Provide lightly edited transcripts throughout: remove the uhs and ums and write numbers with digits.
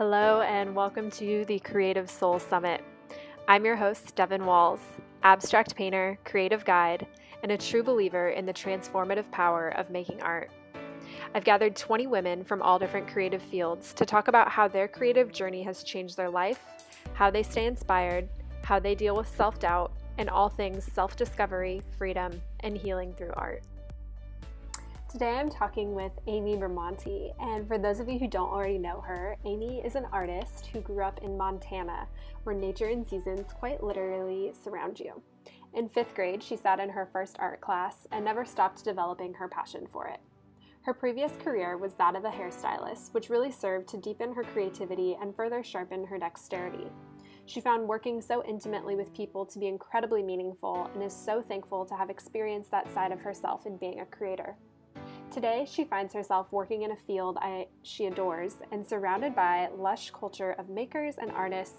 Hello and welcome to the Creative Soul Summit. I'm your host, Devin Walls, abstract painter, creative guide, and a true believer in the transformative power of making art. I've gathered 20 women from all different creative fields to talk about how their creative journey has changed their life, how they stay inspired, how they deal with self-doubt, and all things self-discovery, freedom, and healing through art. Today I'm talking with Amy Bramante, and for those of you who don't already know her, Amy is an artist who grew up in Montana, where nature and seasons quite literally surround you. In 5th grade, she sat in her first art class and never stopped developing her passion for it. Her previous career was that of a hairstylist, which really served to deepen her creativity and further sharpen her dexterity. She found working so intimately with people to be incredibly meaningful and is so thankful to have experienced that side of herself in being a creator. Today, she finds herself working in a field she adores and surrounded by a lush culture of makers and artists,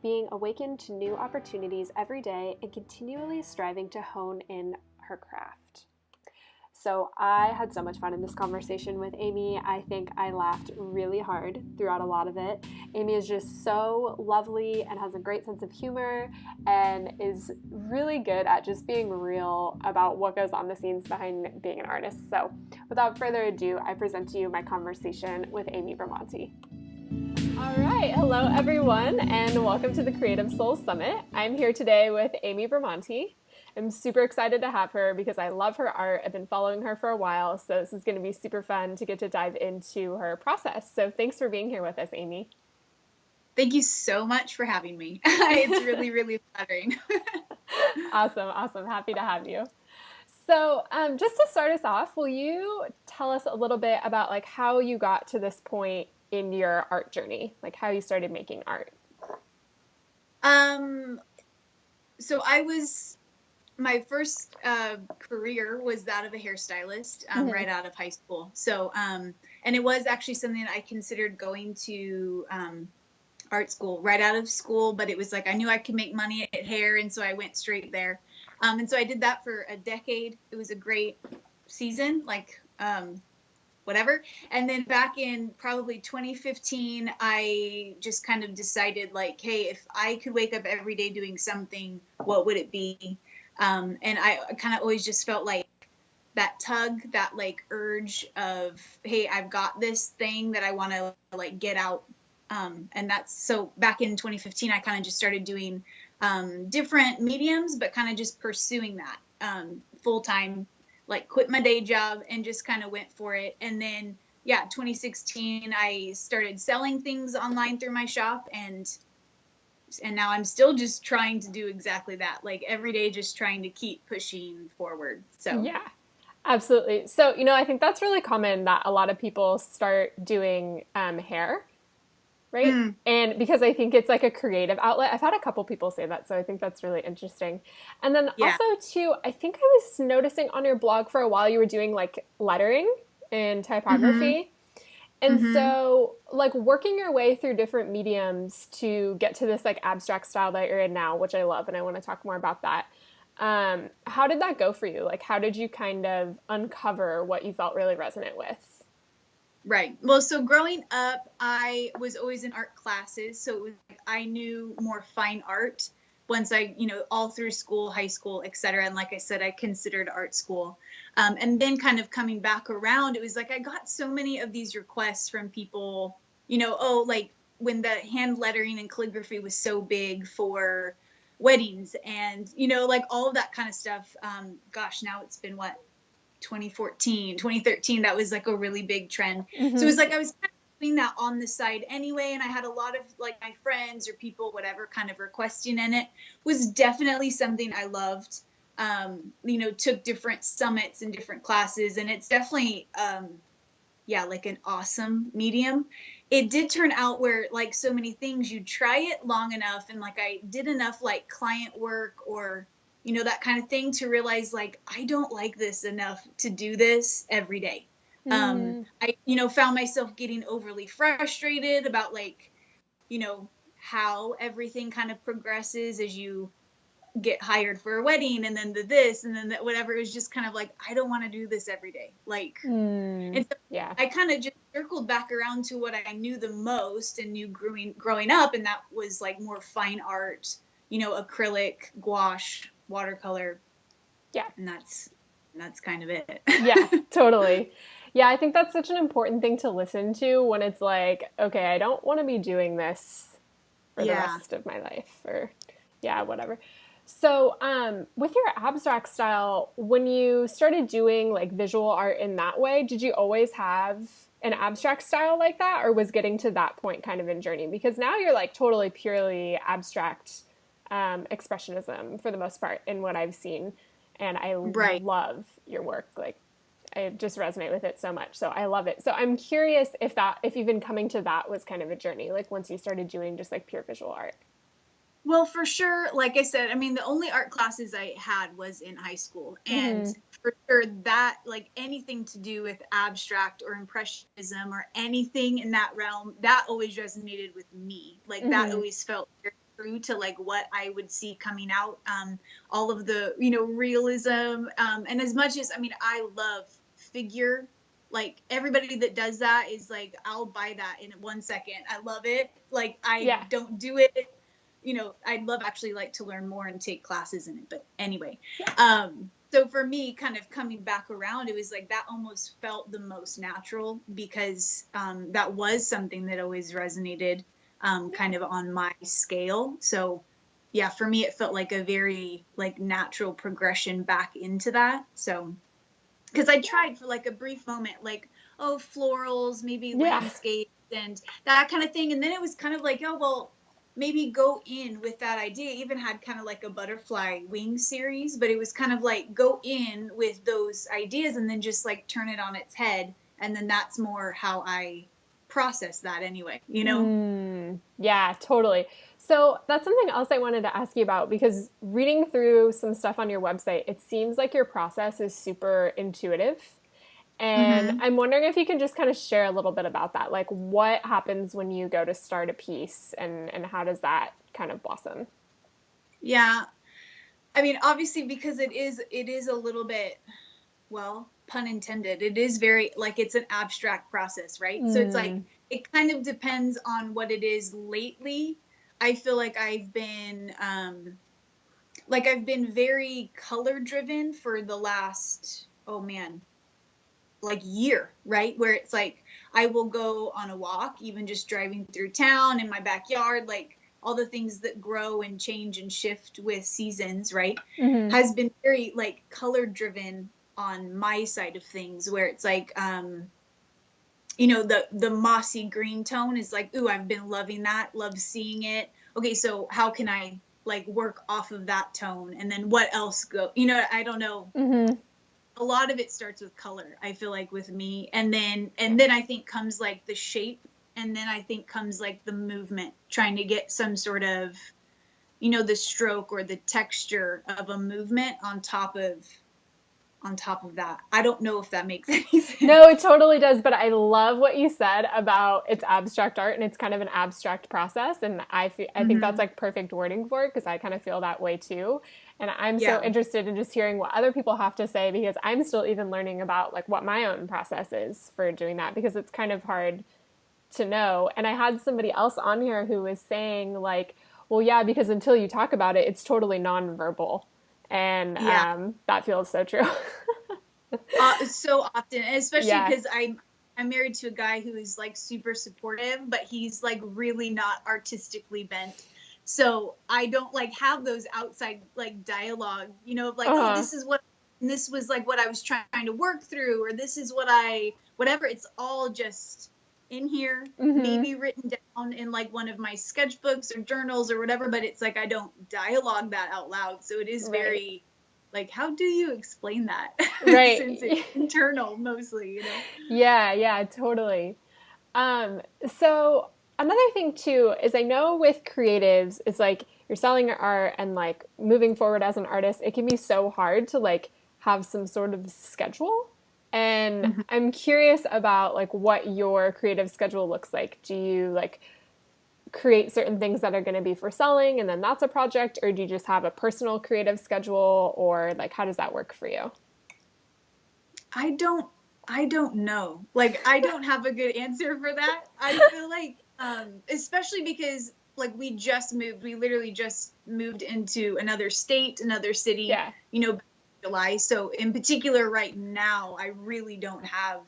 being awakened to new opportunities every day and continually striving to hone in her craft. So I had so much fun in this conversation with Amy. I think I laughed really hard throughout a lot of it. Amy is just so lovely and has a great sense of humor and is really good at just being real about what goes on the scenes behind being an artist. So without further ado, I present to you my conversation with Amy Bramante. All right, hello everyone, and welcome to the Creative Soul Summit. I'm here today with Amy Bramante. I'm super excited to have her because I love her art. I've been following her for a while, so this is going to be super fun to get to dive into her process. So thanks for being here with us, Amy. Thank you so much for having me. It's really, really flattering. Awesome. Happy to have you. So just to start us off, will you tell us a little bit about like how you got to this point in your art journey, like how you started making art? So my first career was that of a hairstylist right out of high school. So, and it was actually something that I considered going to art school right out of school, but it was like I knew I could make money at hair, and so I went straight there. And so I did that for a decade. It was a great season, whatever. And then back in probably 2015, I just kind of decided like, hey, if I could wake up every day doing something, what would it be? And I kind of always just felt like that tug, that like urge of, hey, I've got this thing that I want to like get out. And that's so back in 2015, I kind of just started doing different mediums, but kind of just pursuing that full time, like quit my day job and just kind of went for it. And then, 2016, I started selling things online through my shop, and now I'm still just trying to do exactly that. Like every day, just trying to keep pushing forward. So yeah, absolutely. So, I think that's really common that a lot of people start doing hair, right? And because I think it's like a creative outlet. I've had a couple people say that, so I think that's really interesting. And then also too, I think I was noticing on your blog for a while you were doing like lettering and typography. And so like working your way through different mediums to get to this like abstract style that you're in now, which I love, and I want to talk more about that. How did that go for you? Like, how did you kind of uncover what you felt really resonant with? Right. Well, so growing up, I was always in art classes. So it was like I knew more fine art once I, all through school, high school, et cetera. And like I said, I considered art school. And then kind of coming back around, it was like I got so many of these requests from people, like when the hand lettering and calligraphy was so big for weddings and, like all of that kind of stuff. Now it's been 2013, that was like a really big trend. So it was like I was kind of doing that on the side anyway, and I had a lot of like my friends or people, whatever, kind of requesting, and it was definitely something I loved. Took different summits and different classes, and it's definitely like an awesome medium. It did turn out where like so many things, you try it long enough and like I did enough like client work or that kind of thing to realize like, I don't like this enough to do this every day. I, found myself getting overly frustrated about like, how everything kind of progresses as you get hired for a wedding, and then the this, and then the whatever. It was just kind of like, I don't want to do this every day. Like, and so Yeah. I kind of just circled back around to what I knew the most and knew growing up. And that was like more fine art, acrylic, gouache, watercolor. Yeah. And that's kind of it. Yeah, totally. Yeah, I think that's such an important thing to listen to when it's like, okay, I don't want to be doing this for the rest of my life, or whatever. So, with your abstract style, when you started doing like visual art in that way, did you always have an abstract style like that, or was getting to that point kind of in journey? Because now you're like totally purely abstract expressionism for the most part in what I've seen, and I love your work. Like, I just resonate with it so much. So I love it. So I'm curious if even coming to that was kind of a journey, like once you started doing just like pure visual art. Well, for sure, like I said, I mean, the only art classes I had was in high school. And for sure, that, like anything to do with abstract or impressionism or anything in that realm, that always resonated with me. Like that always felt very true to like what I would see coming out. All of the, realism. And as much as, I mean, I love figure, like everybody that does that is like, I'll buy that in 1 second. I love it. Like I don't do it. I'd love actually like to learn more and take classes in it. But anyway, so for me, kind of coming back around, it was like that almost felt the most natural because that was something that always resonated kind of on my scale. So yeah, for me, it felt like a very like natural progression back into that. So because I tried for like a brief moment, like, oh, florals, maybe landscapes and that kind of thing. And then it was kind of like, oh, well, maybe go in with that idea. Even had kind of like a butterfly wing series, but it was kind of like go in with those ideas and then just like turn it on its head. And then that's more how I process that anyway, Yeah, totally. So that's something else I wanted to ask you about, because reading through some stuff on your website, it seems like your process is super intuitive. And I'm wondering if you can just kind of share a little bit about that. Like what happens when you go to start a piece and how does that kind of blossom? Yeah. I mean, obviously because it is a little bit, well, pun intended, it is very like it's an abstract process, right? So it's like it kind of depends on what it is. Lately I feel like I've been very color driven for the last, oh man, like year, right? Where it's like I will go on a walk, even just driving through town in my backyard, like all the things that grow and change and shift with seasons, right? Has been very like color driven on my side of things, where it's like the mossy green tone is like, ooh, I've been loving that, love seeing it. Okay, so how can I like work off of that tone, and then what else go, I don't know. A lot of it starts with color, I feel like, with me, and then I think comes like the shape, and then I think comes like the movement, trying to get some sort of the stroke or the texture of a movement on top of that. I don't know if that makes any sense. No, it totally does. But I love what you said about it's abstract art and it's kind of an abstract process. And I think that's like perfect wording for it, because I kind of feel that way too. And I'm so interested in just hearing what other people have to say, because I'm still even learning about like what my own process is for doing that, because it's kind of hard to know. And I had somebody else on here who was saying like, well, yeah, because until you talk about it, it's totally nonverbal. And that feels so true. So often, especially because I'm married to a guy who is like super supportive, but he's like really not artistically bent. So I don't like have those outside like dialogue, of like, oh, this is what, and this was like what I was trying to work through, or this is what whatever. It's all just in here, maybe written down in like one of my sketchbooks or journals or whatever, but it's like I don't dialogue that out loud. So it is very like, how do you explain that? Right. Since it's internal mostly, Yeah, totally. So another thing too is I know with creatives, it's like you're selling your art and like moving forward as an artist, it can be so hard to like have some sort of schedule. And I'm curious about like what your creative schedule looks like. Do you like create certain things that are going to be for selling and then that's a project, or do you just have a personal creative schedule, or like how does that work for you? I don't know. Like, I don't have a good answer for that. I feel like, especially because like we literally just moved into another state, another city, Yeah. July. So in particular, right now, I really don't have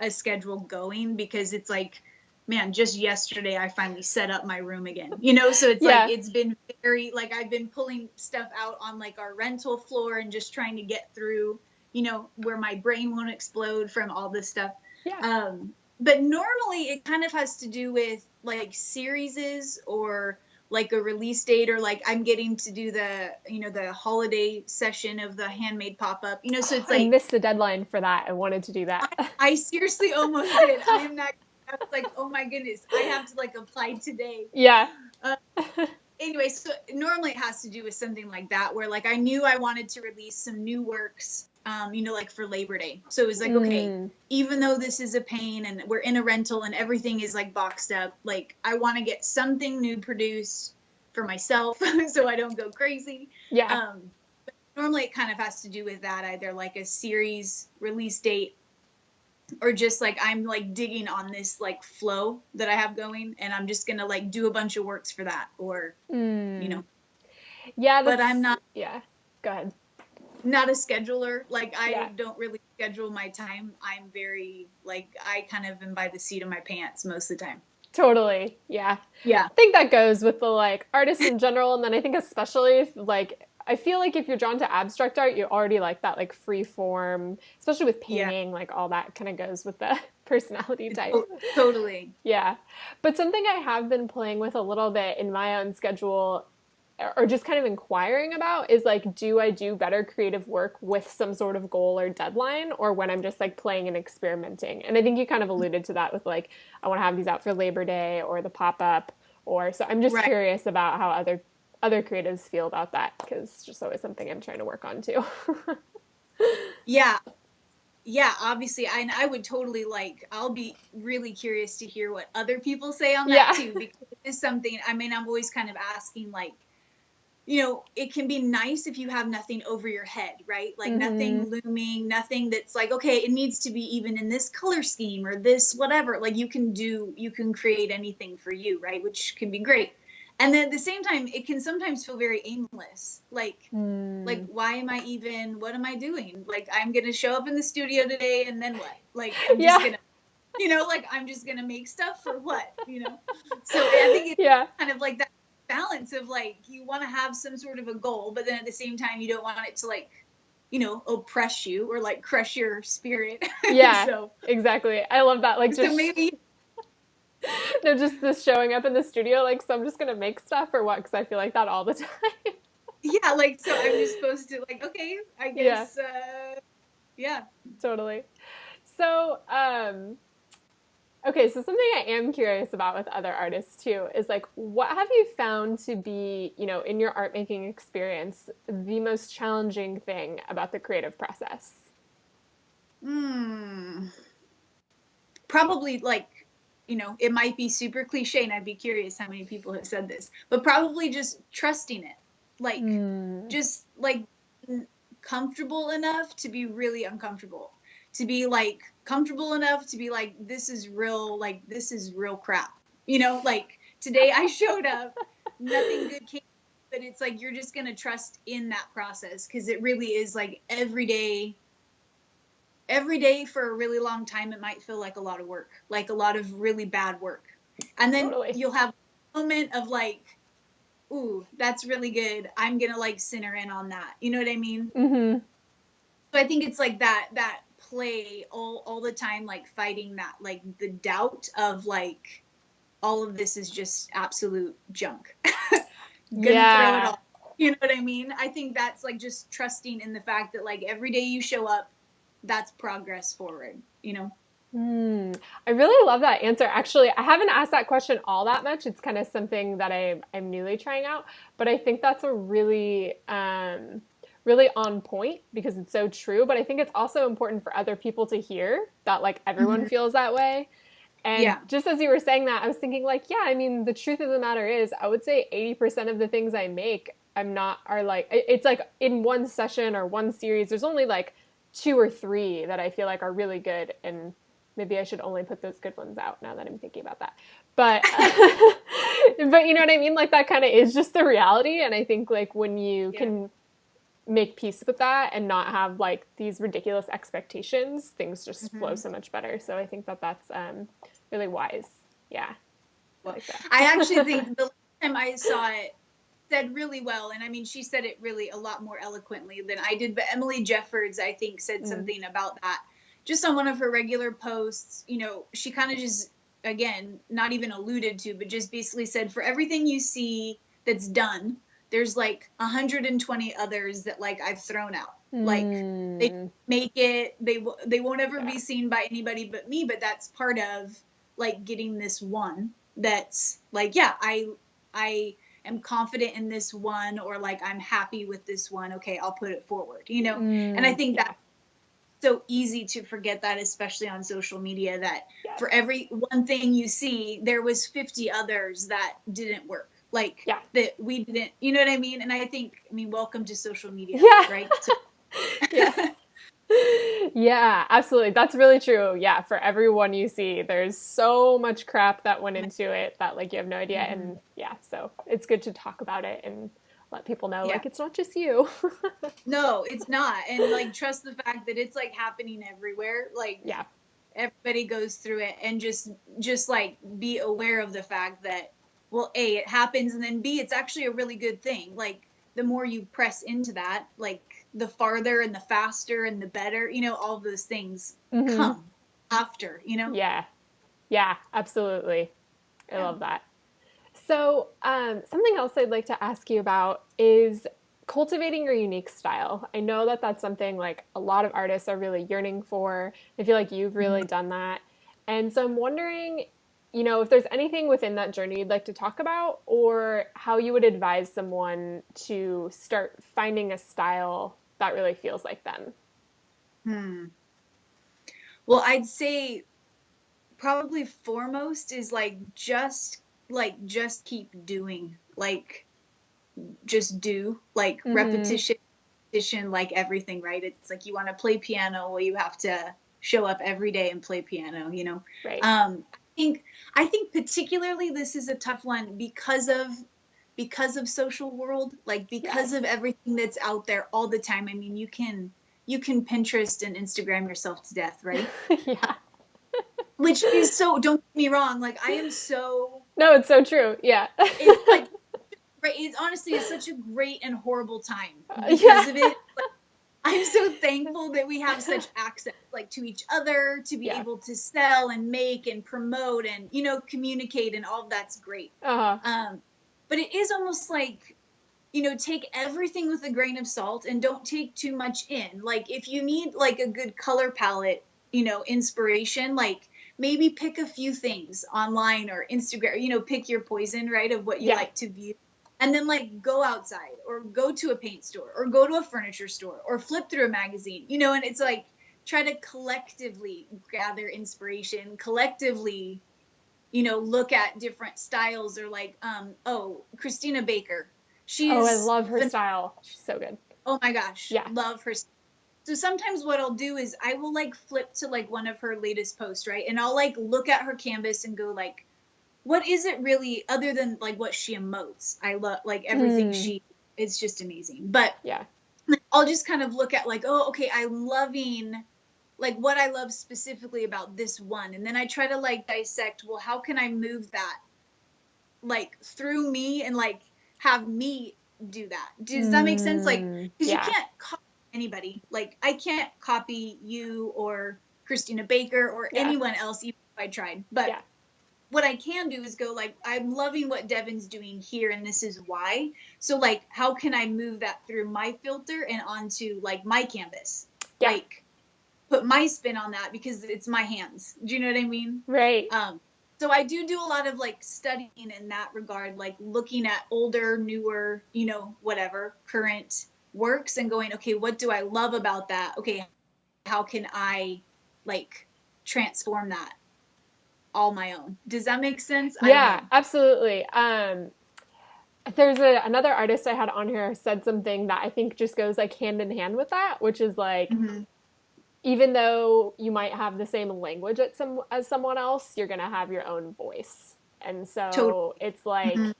a schedule going because it's like, man, just yesterday I finally set up my room again, so it's like, Yeah. it's been very, like, I've been pulling stuff out on like our rental floor and just trying to get through, where my brain won't explode from all this stuff. Yeah. But normally it kind of has to do with like series or like a release date, or like I'm getting to do the holiday session of the handmade pop-up, so it's I like, missed the deadline for that. I wanted to do that. I seriously almost did. I am not, I was like, oh my goodness, I have to like apply today. Yeah. Uh, anyway, so normally it has to do with something like that, where like I knew I wanted to release some new works, like for Labor Day. So it was like, okay, even though this is a pain and we're in a rental and everything is like boxed up, like I want to get something new produced for myself so I don't go crazy. Yeah. But normally it kind of has to do with that, either like a series release date, or just like I'm like digging on this like flow that I have going, and I'm just gonna like do a bunch of works for that, or Yeah, but I'm not yeah. Go ahead. not a scheduler. Like, I Yeah. don't really schedule my time. I'm very like, I kind of am by the seat of my pants most of the time. Totally. Yeah. Yeah. I think that goes with the like artists in general. And then I think especially if like, I feel like if you're drawn to abstract art, you already like that like free form, especially with painting, like all that kind of goes with the personality type. Totally. Yeah. But something I have been playing with a little bit in my own schedule, or just kind of inquiring about, is like, do I do better creative work with some sort of goal or deadline, or when I'm just like playing and experimenting? And I think you kind of alluded to that with like, I want to have these out for Labor Day or the pop-up, or so I'm just Right. curious about how other creatives feel about that, because it's just always something I'm trying to work on too. Yeah. Yeah, obviously, I would totally like, I'll be really curious to hear what other people say on that too, because it is something, I mean, I'm always kind of asking like, it can be nice if you have nothing over your head, right? Like nothing looming, nothing that's like, okay, it needs to be even in this color scheme or this, whatever. Like you can create anything for you, right? Which can be great. And then at the same time, it can sometimes feel very aimless. Like why am I even, what am I doing? Like, I'm going to show up in the studio today and then what? Like, I'm just going to, like, I'm just going to make stuff for what, So I think it's kind of like that balance of like, you want to have some sort of a goal, but then at the same time, you don't want it to like, oppress you or like crush your spirit. Yeah, so, exactly. I love that. Like, just so maybe no, just this showing up in the studio, like, so I'm just going to make stuff or what? Because I feel like that all the time. Yeah, like, so I'm just supposed to like, okay, I guess, yeah. Totally. So, okay, so something I am curious about with other artists too is like, what have you found to be, in your art making experience, the most challenging thing about the creative process? Probably like, it might be super cliche, and I'd be curious how many people have said this, but probably just trusting it. Like, just like comfortable enough to be really uncomfortable, to be like comfortable enough to be like, this is real crap. Like today I showed up, nothing good came, but it's like, you're just going to trust in that process. Cause it really is like every day for a really long time, it might feel like a lot of work, like a lot of really bad work. And then you'll have a moment of like, ooh, that's really good. I'm going to like center in on that. You know what I mean? Mm-hmm. So I think it's like that play all the time, like fighting that, like the doubt of like, all of this is just absolute junk. Gonna throw it all. You know what I mean? I think that's like just trusting in the fact that like every day you show up, that's progress forward, I really love that answer. Actually, I haven't asked that question all that much. It's kind of something that I'm newly trying out, but I think that's a really, really on point because it's so true. But I think it's also important for other people to hear that like everyone feels that way. And Yeah. just as you were saying that, I was thinking like, yeah, I mean, the truth of the matter is I would say 80% of the things I make are like, it's like in one session or one series, there's only like 2 or 3 that I feel like are really good. And maybe I should only put those good ones out now that I'm thinking about that. But, but you know what I mean? Like that kind of is just the reality. And I think like when you can make peace with that and not have like these ridiculous expectations, things just flow so much better. So I think that that's really wise. Yeah. I Well, like that. I actually think the last time I saw it said really well, and I mean, she said it really a lot more eloquently than I did, but Emily Jeffords, I think, said something about that just on one of her regular posts. You know, she kind of just, again, not even alluded to, but just basically said, for everything you see that's done, there's like 120 others that like I've thrown out. Like they make it, they won't ever be seen by anybody but me, but that's part of like getting this one that's like, yeah, I am confident in this one, or like I'm happy with this one. Okay, I'll put it forward, you know? And I think that's so easy to forget that, especially on social media, that for every one thing you see, there was 50 others that didn't work. Like that we didn't, you know what I mean? And I think, I mean, welcome to social media, right? So, yeah. Yeah, absolutely. That's really true. Yeah, for everyone you see, there's so much crap that went into it that like you have no idea. And yeah, so it's good to talk about it and let people know like it's not just you. No, it's not. And like trust the fact that it's like happening everywhere. Like everybody goes through it, and just like be aware of the fact that, well, A, it happens, and then B, it's actually a really good thing. Like the more you press into that, like the farther and the faster and the better, you know, all of those things come after, you know? Yeah. Yeah, absolutely. I love that. So, something else I'd like to ask you about is cultivating your unique style. I know that that's something like a lot of artists are really yearning for. I feel like you've really done that. And so I'm wondering, you know, if there's anything within that journey you'd like to talk about, or how you would advise someone to start finding a style that really feels like them. Well, I'd say probably foremost is just keep doing, like just do, like repetition, like everything, right? It's like you want to play piano, well, you have to show up every day and play piano, you know? Right. I think particularly this is a tough one because of social world, like because of everything that's out there all the time. I mean, you can Pinterest and Instagram yourself to death, right? Yeah. Which is so, don't get me wrong, like I am so... No, it's so true. Yeah. It's like, right, it honestly is such a great and horrible time because of it. Like, I'm so thankful that we have such access, like, to each other, to be able to sell and make and promote and, you know, communicate, and all of that's great. But it is almost like, you know, take everything with a grain of salt and don't take too much in. Like, if you need like a good color palette, you know, inspiration, like maybe pick a few things online or Instagram, you know, pick your poison, right, of what you like to view. And then like go outside or go to a paint store or go to a furniture store or flip through a magazine, you know, and it's like try to collectively gather inspiration, collectively, you know, look at different styles, or like, Christina Baker. I love her style. She's so good. Oh my gosh. Yeah. Love her. So sometimes what I'll do is I will like flip to like one of her latest posts, right? And I'll like look at her canvas and go like, what is it really, other than like what she emotes? I love like everything it's just amazing. But I'll just kind of look at like, oh, okay, I'm loving like what I love specifically about this one. And then I try to like dissect, well, how can I move that like through me and like have me do that? Does that make sense? Like, because you can't copy anybody. Like, I can't copy you or Christina Baker or anyone else, even if I tried. But what I can do is go like, I'm loving what Devin's doing here, and this is why. So like, how can I move that through my filter and onto like my canvas? Like, put my spin on that because it's my hands. Do you know what I mean? Right. So I do a lot of like studying in that regard, like looking at older, newer, you know, whatever, current works and going, okay, what do I love about that? Okay, how can I like transform that? all my own. Does that make sense? I don't Yeah, know. absolutely. There's another artist I had on here said something that I think just goes like hand in hand with that, which is like, Mm-hmm. even though you might have the same language as someone else, you're going to have your own voice. And Totally. so it's like, Mm-hmm.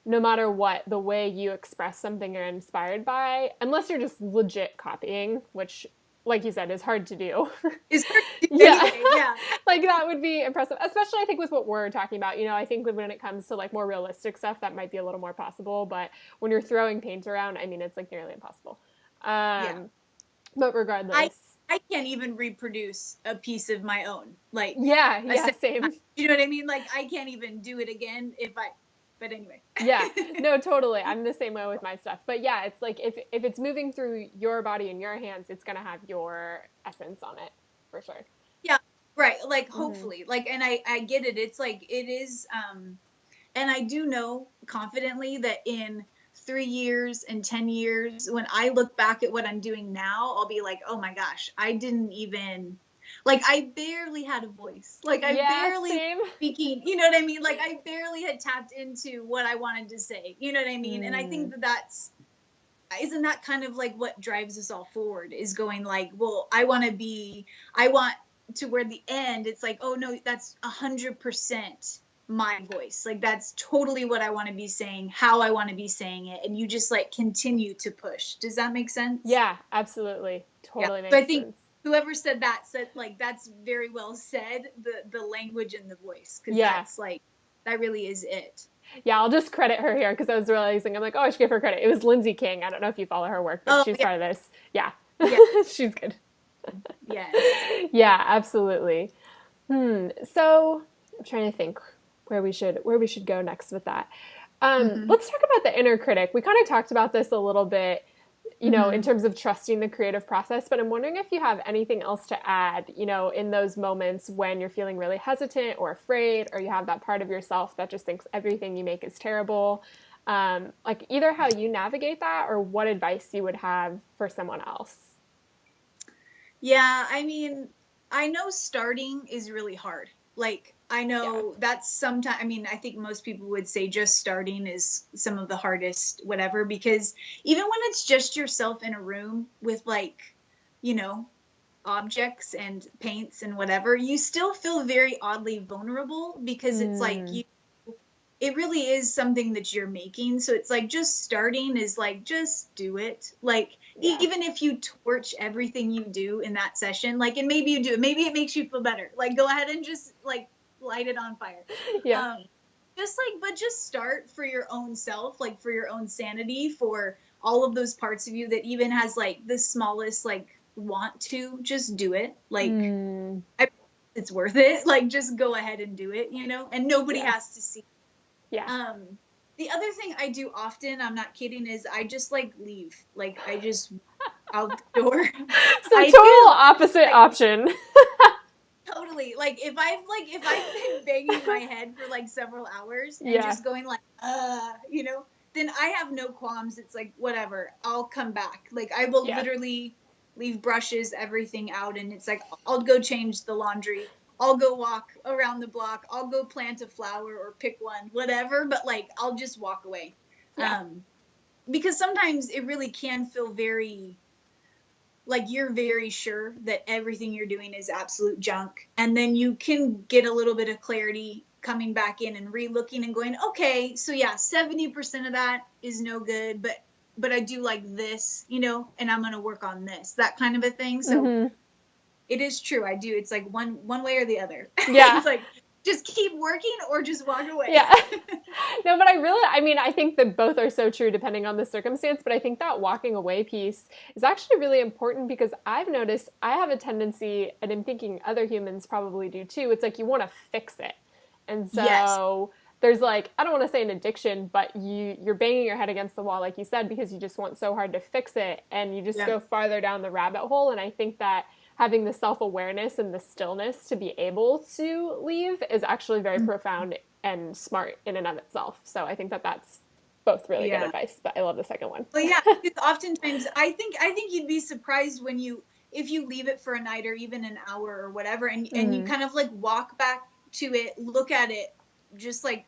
no matter what, the way you express something you're inspired by, unless you're just legit copying, which, like you said, is hard to do. It's hard to do Yeah. anyway. Yeah. Like that would be impressive, especially I think with what we're talking about. I think when it comes to like more realistic stuff, that might be a little more possible. But when you're throwing paint around, I mean, it's like nearly impossible. Yeah. But I regardless, I can't even reproduce a piece of my own. Like a yeah, second same. time. You know what I mean? Like I can't even do it again if I. But anyway. Yeah, no, totally. I'm the same way with my stuff. But yeah, it's like if it's moving through your body and your hands, it's gonna have your essence on it for sure. Yeah. Right. Like Mm-hmm. hopefully. Like, and I get it. It's like it is. And I do know confidently that in 3 years and 10 years, when I look back at what I'm doing now, I'll be like, oh my gosh, I didn't even, like, I barely had a voice. Like, I Yeah, barely same. speaking, you know what I mean? Like, I barely had tapped into what I wanted to say, you know what I mean? And I think Mm, that isn't that kind of like what drives us all forward is going like, well, I want to where the end, it's like, oh no, that's 100% my voice. Like that's totally what I want to be saying, how I want to be saying it. And you just like continue to push. Does that make sense? yeah, absolutely. Yeah. Totally So I makes think sense. whoever said that said like, that's very well said, the language and the voice. Cause Yeah. that's like, that really is it. Yeah, I'll just credit her here because I was realizing I'm like, oh, I should give her credit. It was Lindsay King. I don't know if you follow her work, but Oh she's yeah. part of this. Yeah. Yeah. She's good. Yes. Yeah, absolutely. So I'm trying to think where we should go next with that. Mm-hmm. Let's talk about the inner critic. We kind of talked about this a little bit, in Mm-hmm. terms of trusting the creative process, but I'm wondering if you have anything else to add, in those moments when you're feeling really hesitant or afraid, or you have that part of yourself that just thinks everything you make is terrible. Like either how you navigate that or what advice you would have for someone else. Yeah, I mean, I know starting is really hard. Like, I Yeah. know that's sometimes, I mean, I think most people would say just starting is some of the hardest, whatever, because even when it's just yourself in a room with like, you know, objects and paints and whatever, you still feel very oddly vulnerable because it's like Mm, it really is something that you're making. So it's like just starting is like, just do it. Like, yeah. even if you torch everything you do in that session, like, and maybe you do it, maybe it makes you feel better. Like, go ahead and just like light it on fire. Yeah. Um, just like, but just start for your own self, like for your own sanity, for all of those parts of you that even has like the smallest, like, want to just do it. Like, Mm, it's worth it. Like, just go ahead and do it, and nobody yeah. has to see. Yeah. um, the other thing I do often, I'm not kidding, is I just like leave. Like I just out the door. So I total do opposite like option. totally. Like if I've been banging my head for like several hours and Yeah. just going like then I have no qualms. It's like whatever. I'll come back. Like I will Yeah. literally leave brushes, everything out, and it's like I'll go change the laundry. I'll go walk around the block. I'll go plant a flower or pick one, whatever. But like I'll just walk away, Yeah. because sometimes it really can feel very like you're very sure that everything you're doing is absolute junk, and then you can get a little bit of clarity coming back in and re-looking and going, okay, so yeah, 70% of that is no good, but I do like this, and I'm going to work on this, that kind of a thing. So Mm-hmm. it is true, I do. It's like one way or the other. Yeah. It's like just keep working or just walk away. Yeah. No, but I mean, I think that both are so true depending on the circumstance, but I think that walking away piece is actually really important because I've noticed I have a tendency, and I'm thinking other humans probably do too, it's like you want to fix it. And Yes. so there's like, I don't want to say an addiction, but you're banging your head against the wall, like you said, because you just want so hard to fix it and you just Yeah. go farther down the rabbit hole. And I think that having the self-awareness and the stillness to be able to leave is actually very profound and smart in and of itself. So I think that that's both really good Yeah. advice, but I love the second one. Well, yeah, because oftentimes I think you'd be surprised when if you leave it for a night or even an hour or whatever, and you Mm, kind of like walk back to it, look at it, just like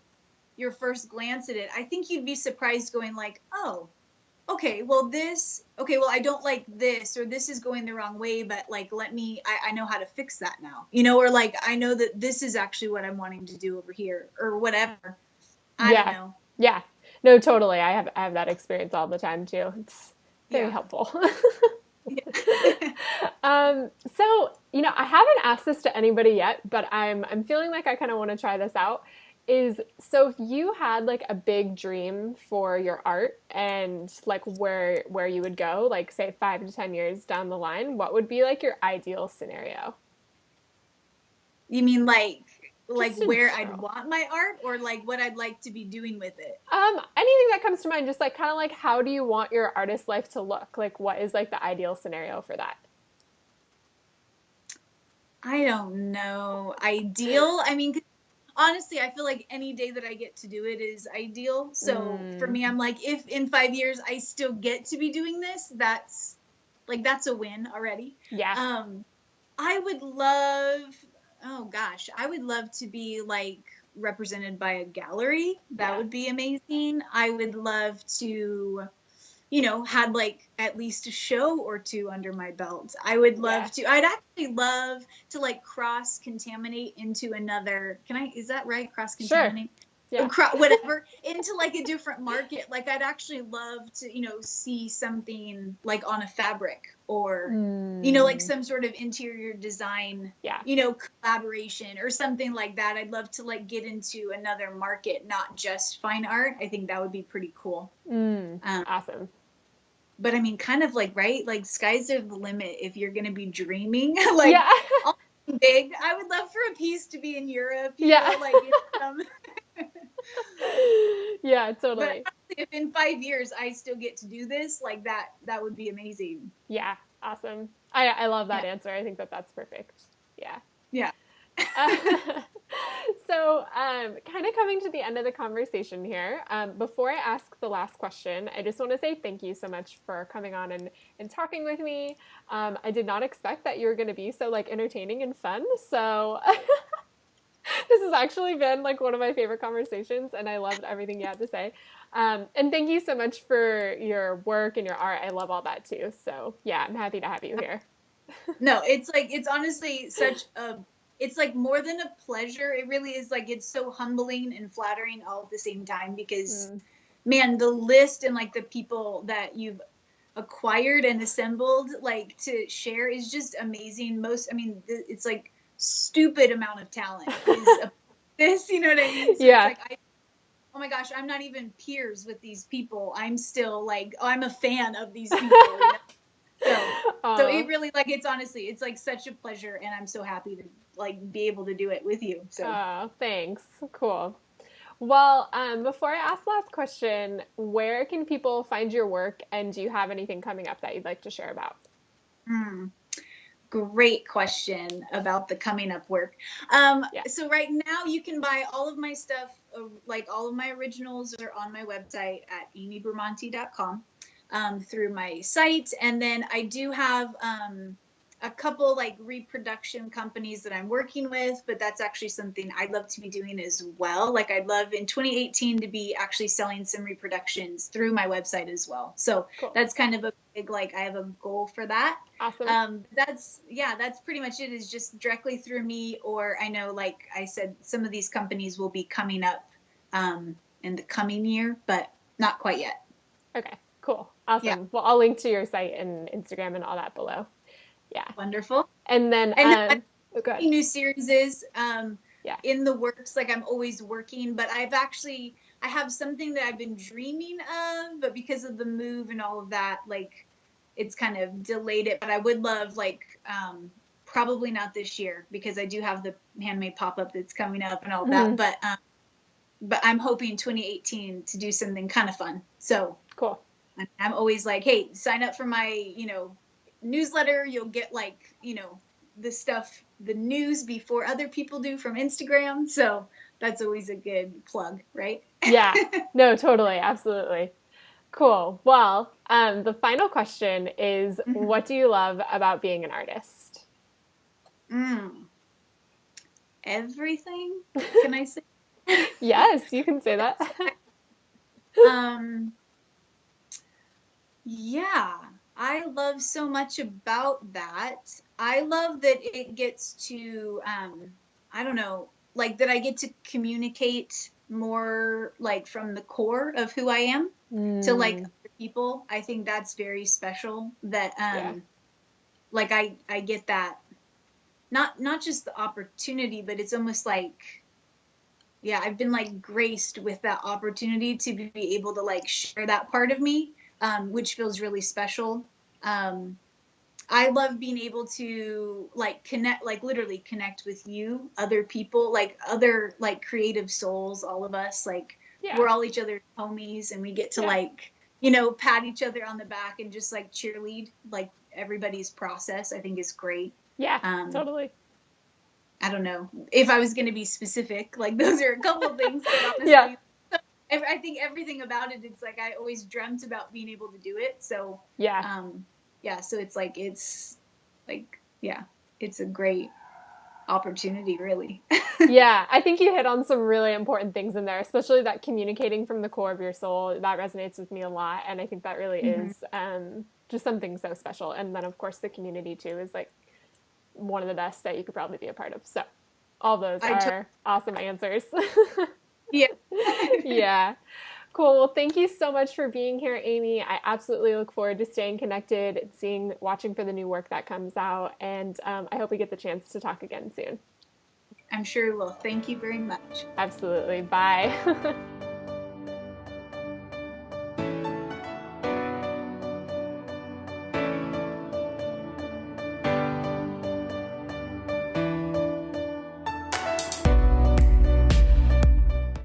your first glance at it, I think you'd be surprised going like, oh, okay, well I don't like this, or this is going the wrong way, but like, I know how to fix that now, or like, I know that this is actually what I'm wanting to do over here or whatever. I don't know. Yeah. No, totally. I have that experience all the time too. It's very helpful. Yeah. So, I haven't asked this to anybody yet, but I'm feeling like I kind of want to try this out. So if you had like a big dream for your art and like where you would go, like say 5 to 10 years down the line, what would be like your ideal scenario? You mean like Just in where I'd general. want my art, or like what I'd like to be doing with it? Anything that comes to mind, just like kind of like how do you want your artist life to look? Like what is like the ideal scenario for that? I don't know. Ideal? I mean, honestly, I feel like any day that I get to do it is ideal. So for me, I'm like, if in 5 years I still get to be doing this, that's a win already. Yeah. I would love, oh gosh, I would love to be like represented by a gallery. That would be amazing. I would love to, had like at least a show or two under my belt. I'd actually love to like cross contaminate into another, is that right? Cross contaminate? Sure. Yeah. Whatever, into like a different market. Like I'd actually love to, see something like on a fabric, or, like some sort of interior design, collaboration or something like that. I'd love to like get into another market, not just fine art. I think that would be pretty cool. Awesome. But I mean, kind of like, right? Like sky's the limit if you're going to be dreaming. All big. I would love for a piece to be in Europe. Yeah, totally. But if in 5 years I still get to do this, like that would be amazing. Yeah, awesome. I love that answer. I think that's perfect. Yeah. Yeah. So, kind of coming to the end of the conversation here. Before I ask the last question, I just want to say thank you so much for coming on and talking with me. I did not expect that you were going to be so like entertaining and fun. So this has actually been like one of my favorite conversations, and I loved everything you had to say. And thank you so much for your work and your art. I love all that too. So yeah, I'm happy to have you here. No, it's honestly it's like more than a pleasure. It really is like, it's so humbling and flattering all at the same time, because man, the list and like the people that you've acquired and assembled like to share is just amazing. It's like stupid amount of talent is this, you know what I mean? So yeah. It's like, oh my gosh, I'm not even peers with these people. I'm still like, I'm a fan of these people. So it really, like, it's honestly, it's like such a pleasure, and I'm so happy to like be able to do it with you. So thanks. Cool. Well, before I ask the last question, where can people find your work, and do you have anything coming up that you'd like to share about? Great question about the coming up work. So right now you can buy all of my stuff, like all of my originals are on my website at amybramante.com. Through my site. And then I do have a couple like reproduction companies that I'm working with, but that's actually something I'd love to be doing as well. Like I'd love in 2018 to be actually selling some reproductions through my website as well. So That's kind of a big, like, I have a goal for that. Awesome. That's pretty much it, is just directly through me, or I know, like I said, some of these companies will be coming up in the coming year, but not quite yet. Okay. Cool. Awesome. Yeah. Well, I'll link to your site and Instagram and all that below. Yeah. Wonderful. And then, new series is in the works. Like I'm always working, but I have something that I've been dreaming of, but because of the move and all of that, like it's kind of delayed it. But I would love, like, probably not this year, because I do have the handmade pop-up that's coming up and all that. But I'm hoping 2018 to do something kind of fun. So cool. I'm always like, hey, sign up for my, newsletter. You'll get like, the stuff, the news before other people do from Instagram. So that's always a good plug, right? Yeah, no, totally. Absolutely. Cool. Well, the final question is, what do you love about being an artist? everything. Can I say? Yes, you can say that. um, yeah, I love so much about that. I love that it gets to, I don't know, like that I get to communicate more like from the core of who I am to like other people. I think that's very special that, Yeah. like I get that, not just the opportunity, but it's almost like, yeah, I've been like graced with that opportunity to be able to like share that part of me, which feels really special. Um, I love being able to like connect, like literally connect with you, other people, like other like creative souls, all of us, like Yeah. we're all each other's homies and we get to like, you know, pat each other on the back and just like cheerlead like everybody's process, I think is great. Yeah, totally. I don't know if I was going to be specific, like those are a couple things, but honestly, Yeah. I think everything about it, it's like I always dreamt about being able to do it. So Yeah. yeah, so it's like yeah, it's a great opportunity, really. Yeah, I think you hit on some really important things in there, especially that communicating from the core of your soul. That resonates with me a lot, and I think that really is just something so special. And then, of course, the community too is like one of the best that you could probably be a part of. So, all those are awesome answers. Yeah. Yeah. Cool. Well, thank you so much for being here, Amy. I absolutely look forward to staying connected, watching for the new work that comes out, and I hope we get the chance to talk again soon. I'm sure we will. Thank you very much. Absolutely. Bye.